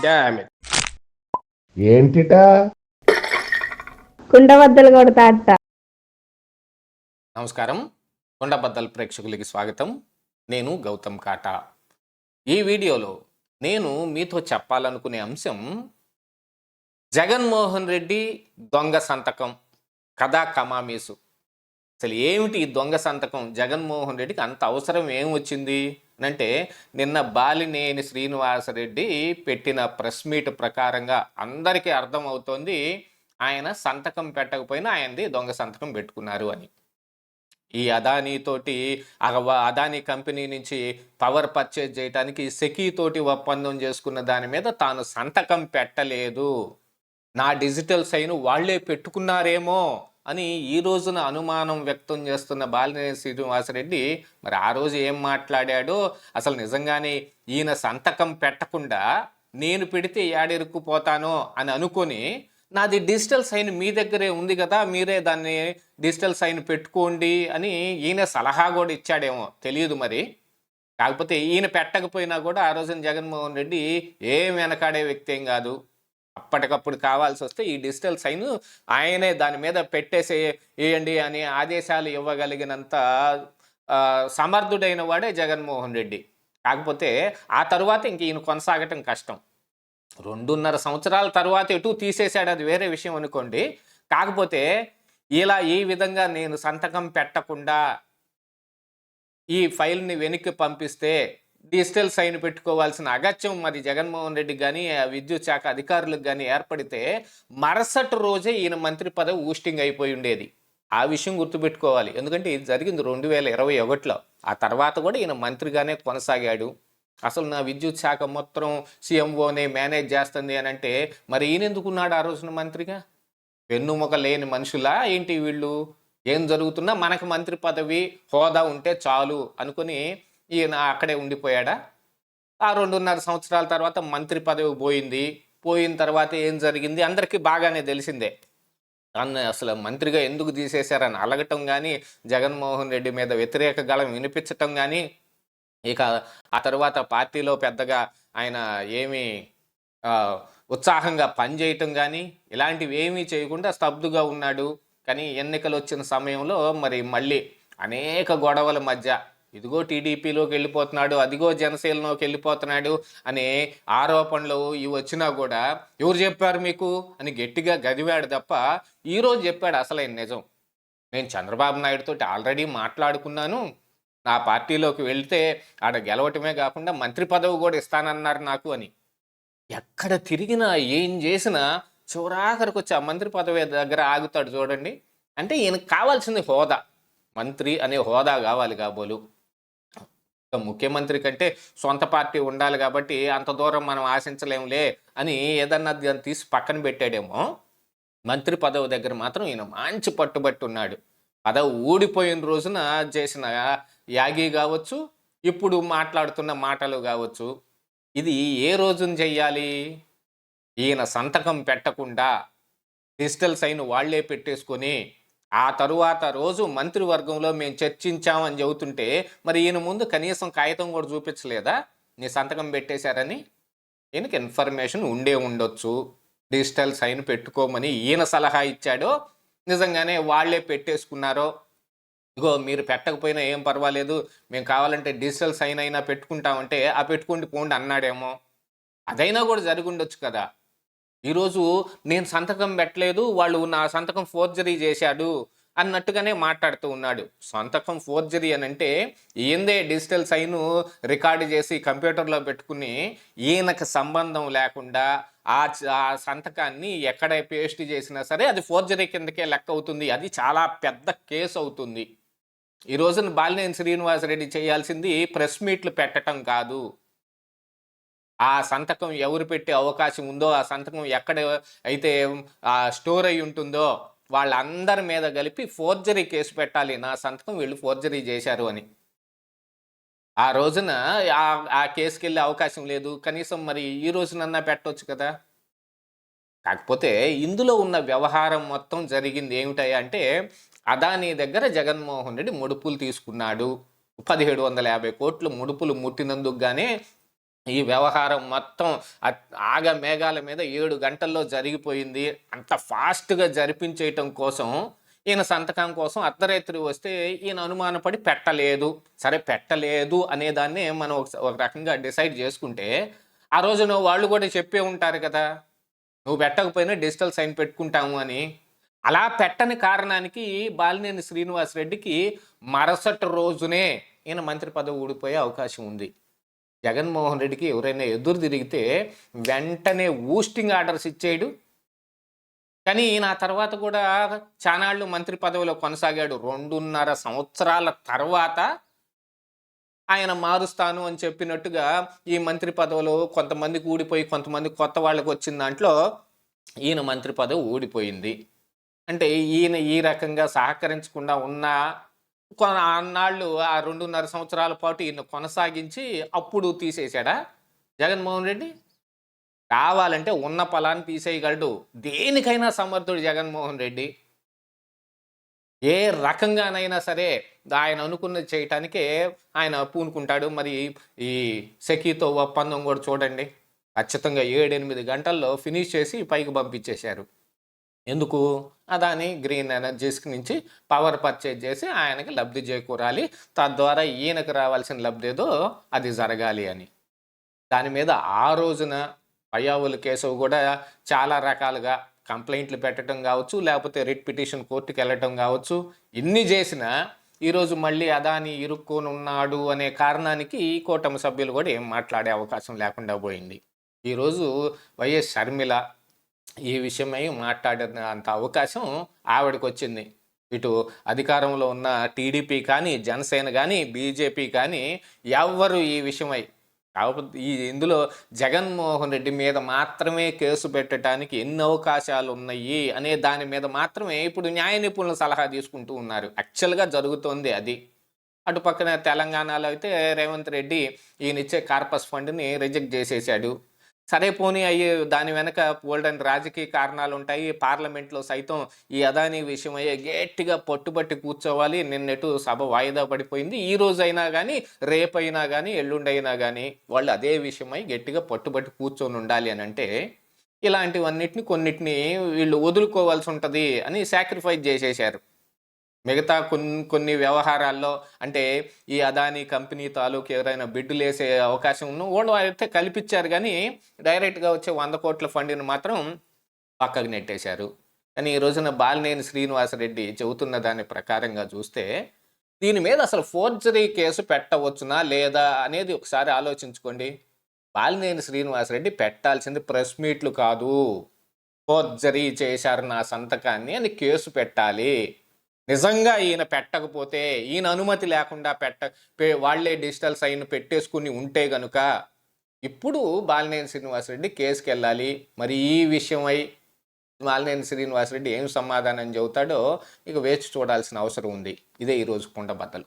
Damn it. ఏంటిటా కుండబద్దలు కొడతా అట్ట. నమస్కారం, కొండబద్దల్ ప్రేక్షకులకి స్వాగతం. నేను గౌతమ్ కాటా. ఈ వీడియోలో నేను మీతో చెప్పాలనుకునే అంశం జగన్మోహన్ రెడ్డి దొంగ సంతకం కథా కమామీసు. అసలు ఏమిటి ఈ దొంగ సంతకం? జగన్మోహన్ రెడ్డికి అంత అవసరం ఏం వచ్చింది అంటే, నిన్న బాలినేని శ్రీనివాసరెడ్డి పెట్టిన ప్రెస్ మీట్ ప్రకారంగా అందరికీ అర్థమవుతోంది ఆయన సంతకం పెట్టకపోయినా ఆయనది దొంగ సంతకం పెట్టుకున్నారు అని. ఈ అదానీతోటి అదానీ కంపెనీ నుంచి పవర్ పర్చేజ్ చేయడానికి సెకీతోటి ఒప్పందం చేసుకున్న దాని మీద తాను సంతకం పెట్టలేదు, నా డిజిటల్ సైన్ వాళ్లే పెట్టుకున్నారేమో అని ఈ రోజున అనుమానం వ్యక్తం చేస్తున్న బాలినేని శ్రీనివాసరెడ్డి మరి ఆ రోజు ఏం మాట్లాడాడో, అసలు నిజంగానే ఈయన సంతకం పెట్టకుండా నేను పెడితే ఏడిరుక్కుపోతానో అని అనుకొని, నాది డిజిటల్ సైన్ మీ దగ్గరే ఉంది కదా, మీరే దాన్ని డిజిటల్ సైన్ పెట్టుకోండి అని ఈయన సలహా కూడా ఇచ్చాడేమో తెలియదు మరి. కాకపోతే ఈయన పెట్టకపోయినా కూడా ఆ రోజున జగన్మోహన్ రెడ్డి ఏం వెనకాడే వ్యక్తి ఏం కాదు. అప్పటికప్పుడు కావాల్సి వస్తే ఈ డిజిటల్ సైన్ ఆయనే దాని మీద వేయండి అని ఆదేశాలు ఇవ్వగలిగినంత సమర్థుడైన వాడే జగన్మోహన్ రెడ్డి. కాకపోతే ఆ తరువాత ఇంక ఈయన కొనసాగటం కష్టం. 2.5 సంవత్సరాల తర్వాత ఎటు తీసేశాడు, అది వేరే విషయం అనుకోండి. కాకపోతే ఇలా ఈ విధంగా నేను సంతకం పెట్టకుండా ఈ ఫైల్ని వెనక్కి పంపిస్తే డిజిటల్ సైన్ పెట్టుకోవాల్సిన అగత్యం మరి జగన్మోహన్ రెడ్డికి కానీ విద్యుత్ శాఖ అధికారులకు కానీ ఏర్పడితే మరుసటి రోజే ఈయన మంత్రి పదవి ఊస్టింగ్ అయిపోయి ఉండేది. ఆ విషయం గుర్తుపెట్టుకోవాలి. ఎందుకంటే ఇది జరిగింది 2021లో. ఆ తర్వాత కూడా ఈయన మంత్రిగానే కొనసాగాడు. అసలు నా విద్యుత్ శాఖ మొత్తం సీఎంఓనే మేనేజ్ చేస్తుంది అని అంటే మరి ఈయన ఎందుకున్నాడు ఆ రోజున మంత్రిగా? వెన్నుముక లేని మనుషులా ఏంటి వీళ్ళు? ఏం జరుగుతున్నా మనకు మంత్రి పదవి హోదా ఉంటే చాలు అనుకుని ఈయన అక్కడే ఉండిపోయాడా? ఆ 2.5 సంవత్సరాల తర్వాత మంత్రి పదవి పోయింది. పోయిన తర్వాత ఏం జరిగింది అందరికీ బాగానే తెలిసిందే. అసలు మంత్రిగా ఎందుకు తీసేశారని అలగటం కానీ, జగన్మోహన్ రెడ్డి మీద వ్యతిరేక గళం వినిపించటం కానీ, ఇక ఆ తర్వాత పార్టీలో పెద్దగా ఆయన ఏమీ ఉత్సాహంగా పనిచేయటం కానీ ఇలాంటివి ఏమీ చేయకుండా స్తబ్దుగా ఉన్నాడు. కానీ ఎన్నికలు వచ్చిన సమయంలో మరి మళ్ళీ అనేక గొడవల మధ్య ఇదిగో టీడీపీలోకి వెళ్ళిపోతున్నాడు, అదిగో జనసేనలోకి వెళ్ళిపోతున్నాడు అనే ఆరోపణలు ఇవి వచ్చినా కూడా ఎవరు చెప్పారు మీకు అని గట్టిగా గదివాడు తప్ప ఈరోజు చెప్పాడు అసలైన నిజం. నేను చంద్రబాబు నాయుడుతో ఆల్రెడీ మాట్లాడుకున్నాను, నా పార్టీలోకి వెళ్తే ఆడ గెలవటమే కాకుండా మంత్రి పదవి కూడా ఇస్తానన్నారు నాకు అని. ఎక్కడ తిరిగినా ఏం చేసినా చివరాఖరికి వచ్చి ఆ మంత్రి పదవి దగ్గర ఆగుతాడు చూడండి. అంటే ఈయనకు కావాల్సింది హోదా, మంత్రి అనే హోదా కావాలి కాబోలు. ముఖ్యమంత్రి కంటే సొంత పార్టీ ఉండాలి కాబట్టి అంత దూరం మనం ఆశించలేములే అని ఏదన్నా దాన్ని తీసి పక్కన పెట్టాడేమో. మంత్రి పదవి దగ్గర మాత్రం ఈయన మంచి పట్టుబట్టి ఉన్నాడు. పదవి ఊడిపోయిన రోజున చేసిన యాగి కావచ్చు, ఇప్పుడు మాట్లాడుతున్న మాటలు కావచ్చు, ఇది ఏ రోజున చెయ్యాలి? ఈయన సంతకం పెట్టకుండా డిజిటల్ సైన్ వాళ్లే పెట్టేసుకొని ఆ తరువాత రోజు మంత్రివర్గంలో మేము చర్చించామని చెబుతుంటే మరి ఈయన ముందు కనీసం కాగితం కూడా చూపించలేదా నీ సంతకం పెట్టేశారని? ఈయనకి ఇన్ఫర్మేషన్ ఉండే ఉండొచ్చు, డిజిటల్ సైన్ పెట్టుకోమని ఈయన సలహా ఇచ్చాడో, నిజంగానే వాళ్లే పెట్టేసుకున్నారో, ఇగో మీరు పెట్టకపోయినా ఏం పర్వాలేదు, మేము కావాలంటే డిజిటల్ సైన్ అయినా పెట్టుకుంటామంటే ఆ పెట్టుకోండి పోండి అన్నాడేమో. అదైనా కూడా జరిగి ఉండొచ్చు కదా. ఈరోజు నేను సంతకం పెట్టలేదు, వాళ్ళు నా సంతకం ఫోర్జరీ చేశాడు అన్నట్టుగానే మాట్లాడుతూ ఉన్నాడు. సంతకం ఫోర్జరీ అని అంటే ఈయనదే డిజిటల్ సైను రికార్డు చేసి కంప్యూటర్లో పెట్టుకుని ఈయనకు సంబంధం లేకుండా ఆ సంతకాన్ని ఎక్కడ పేస్ట్ చేసినా సరే అది ఫోర్జరీ కిందకే లెక్క అవుతుంది. అది చాలా పెద్ద కేసు అవుతుంది. ఈ రోజున బాలినేని శ్రీనివాసరెడ్డి చేయాల్సింది ప్రెస్ మీట్లు పెట్టడం కాదు. ఆ సంతకం ఎవరు పెట్టే అవకాశం ఉందో, ఆ సంతకం ఎక్కడ అయితే స్టోర్ అయి ఉంటుందో వాళ్ళందరి మీద కలిపి ఫోర్జరీ కేసు పెట్టాలి. నా సంతకం వీళ్ళు ఫోర్జరీ చేశారు అని. ఆ రోజున ఆ కేసుకి వెళ్ళే అవకాశం లేదు. కనీసం మరి ఈ రోజునన్నా పెట్టవచ్చు కదా. కాకపోతే ఇందులో ఉన్న వ్యవహారం మొత్తం జరిగింది ఏమిటాయి అంటే, అదానీ దగ్గర జగన్మోహన్ రెడ్డి ముడుపులు తీసుకున్నాడు. 1750 కోట్లు ముడుపులు ముట్టినందుకు గానే ఈ వ్యవహారం మొత్తం ఆగ మేఘాల మీద 7 గంటల్లో జరిగిపోయింది. అంత ఫాస్ట్‌గా జరిపించేయటం కోసం ఈయన సంతకం కోసం అర్ధరాత్రి వస్తే ఈయన అనుమానపడి పెట్టలేదు. సరే పెట్టలేదు అనేదాన్ని మనం ఒక రకంగా డిసైడ్ చేసుకుంటే, ఆ రోజున వాళ్ళు కూడా చెప్పే ఉంటారు కదా! నువ్వు పెట్టకపోయినా డిజిటల్ సైన్ పెట్టుకుంటాము అని. అలా పెట్టని కారణానికి బాలినేని శ్రీనివాసరెడ్డికి మరుసటి రోజునే ఈయన మంత్రి పదవి ఊడిపోయే అవకాశం ఉంది. జగన్మోహన్ రెడ్డికి ఎవరైనా ఎదురు తిరిగితే వెంటనే ఊస్టింగ్ ఆర్డర్స్ ఇచ్చేయడు. కానీ ఈయన ఆ తర్వాత కూడా చానాళ్ళు మంత్రి పదవిలో కొనసాగాడు. 2.5 సంవత్సరాల తర్వాత ఆయన మారుస్తాను అని చెప్పినట్టుగా ఈ మంత్రి పదవులు కొంతమందికి ఊడిపోయి, కొంతమంది కొత్త వాళ్ళకి వచ్చిన దాంట్లో ఈయన మంత్రి పదవి ఊడిపోయింది. అంటే ఈయన ఈ రకంగా సహకరించకుండా ఉన్న అన్నాళ్ళు ఆ 2.5 సంవత్సరాల పాటు ఈయన కొనసాగించి అప్పుడు తీసేసాడా జగన్మోహన్ రెడ్డి? కావాలంటే ఉన్న పొలాన్ని తీసేయగలడు. దేనికైనా సమర్థుడు జగన్మోహన్ రెడ్డి. ఏ రకంగానైనా సరే ఆయన అనుకున్నది చేయటానికే ఆయన పూనుకుంటాడు. మరి ఈ సెకీతో ఒప్పందం కూడా చూడండి. ఖచ్చితంగా 7, 8 గంటల్లో ఫినిష్ చేసి పైకి పంపించేశారు. ఎందుకు? అదాని గ్రీన్ ఎనర్జీస్ నుంచి పవర్ పర్చేజ్ చేసి ఆయనకి లబ్ధి చేకూరాలి. తద్వారా ఈయనకు రావాల్సిన లబ్ధి ఏదో అది జరగాలి అని. దాని మీద ఆ రోజున పయ్యావుల కేశవ్ కూడా చాలా రకాలుగా కంప్లైంట్లు పెట్టడం కావచ్చు, లేకపోతే రిట్ పిటిషన్ కోర్టుకి వెళ్ళటం కావచ్చు. ఇన్ని చేసినా ఈరోజు మళ్ళీ అదాని ఇరుక్కొని ఉన్నాడు అనే కారణానికి ఈ కూటమి సభ్యులు కూడా ఏం మాట్లాడే అవకాశం లేకుండా పోయింది. ఈరోజు వైఎస్ షర్మిల ఈ విషయమై మాట్లాడిన అంత అవకాశం ఆవిడకి వచ్చింది. ఇటు అధికారంలో ఉన్న టీడీపీ కానీ, జనసేన కానీ, బీజేపీ కానీ ఎవ్వరు ఈ విషయమై కాకపోతే ఇందులో జగన్మోహన్ రెడ్డి మీద మాత్రమే కేసు పెట్టడానికి ఎన్ని అవకాశాలు ఉన్నాయి అనే దాని మీద మాత్రమే ఇప్పుడు న్యాయ నిపుణుల సలహా తీసుకుంటూ ఉన్నారు. యాక్చువల్గా జరుగుతోంది అది. అటు పక్కన తెలంగాణలో అయితే రేవంత్ రెడ్డి ఈయనిచ్చే కార్పస్ ఫండ్ని రిజెక్ట్ చేసేసాడు. సరే పోనీ అయ్యి దాని వెనక బోల్డెన్ రాజకీయ కారణాలు ఉంటాయి. పార్లమెంట్లో సైతం ఈ అదానీ విషయం అయ్యే గట్టిగా పట్టుబట్టి కూర్చోవాలి. నిన్నెటు సభ వాయిదా పడిపోయింది. ఈ రోజైనా కానీ, రేపైనా కానీ, ఎల్లుండైనా కానీ వాళ్ళు అదే విషయమై గట్టిగా పట్టుబట్టి కూర్చొని ఉండాలి అని అంటే ఇలాంటివన్నిటిని కొన్నిటిని వీళ్ళు వదులుకోవాల్సి ఉంటుంది అని సాక్రిఫైస్ చేసేశారు. మిగతా కొన్ని వ్యవహారాల్లో అంటే ఈ అదానీ కంపెనీ తాలూకు ఎవరైనా బిడ్డులేసే అవకాశం ఉన్న వాళ్ళు అయితే కల్పించారు. కానీ డైరెక్ట్గా వచ్చే 100 కోట్ల ఫండ్ని మాత్రం పక్కకు నెట్టేశారు. కానీ ఈ రోజున బాలినేని శ్రీనివాసరెడ్డి చెబుతున్న దాని ప్రకారంగా చూస్తే దీని మీద అసలు ఫోర్జరీ కేసు పెట్టవచ్చునా లేదా అనేది ఒకసారి ఆలోచించుకోండి. బాలినేని శ్రీనివాసరెడ్డి పెట్టాల్సింది ప్రెస్ మీట్లు కాదు, ఫోర్జరీ చేశారు నా సంతకాన్ని అని కేసు పెట్టాలి. నిజంగా ఈయన పెట్టకపోతే, ఈయన అనుమతి లేకుండా వాళ్లే డిజిటల్ సైన్ పెట్టేసుకుని ఉంటే గనుక ఇప్పుడు బాలినేని శ్రీనివాసరెడ్డి కేసుకి వెళ్ళాలి. మరి ఈ విషయమై బాలినేని శ్రీనివాసరెడ్డి ఏం సమాధానం చెబుతాడో ఇక వేచి చూడాల్సిన అవసరం ఉంది. ఇదే ఈరోజు కుండబద్దలు.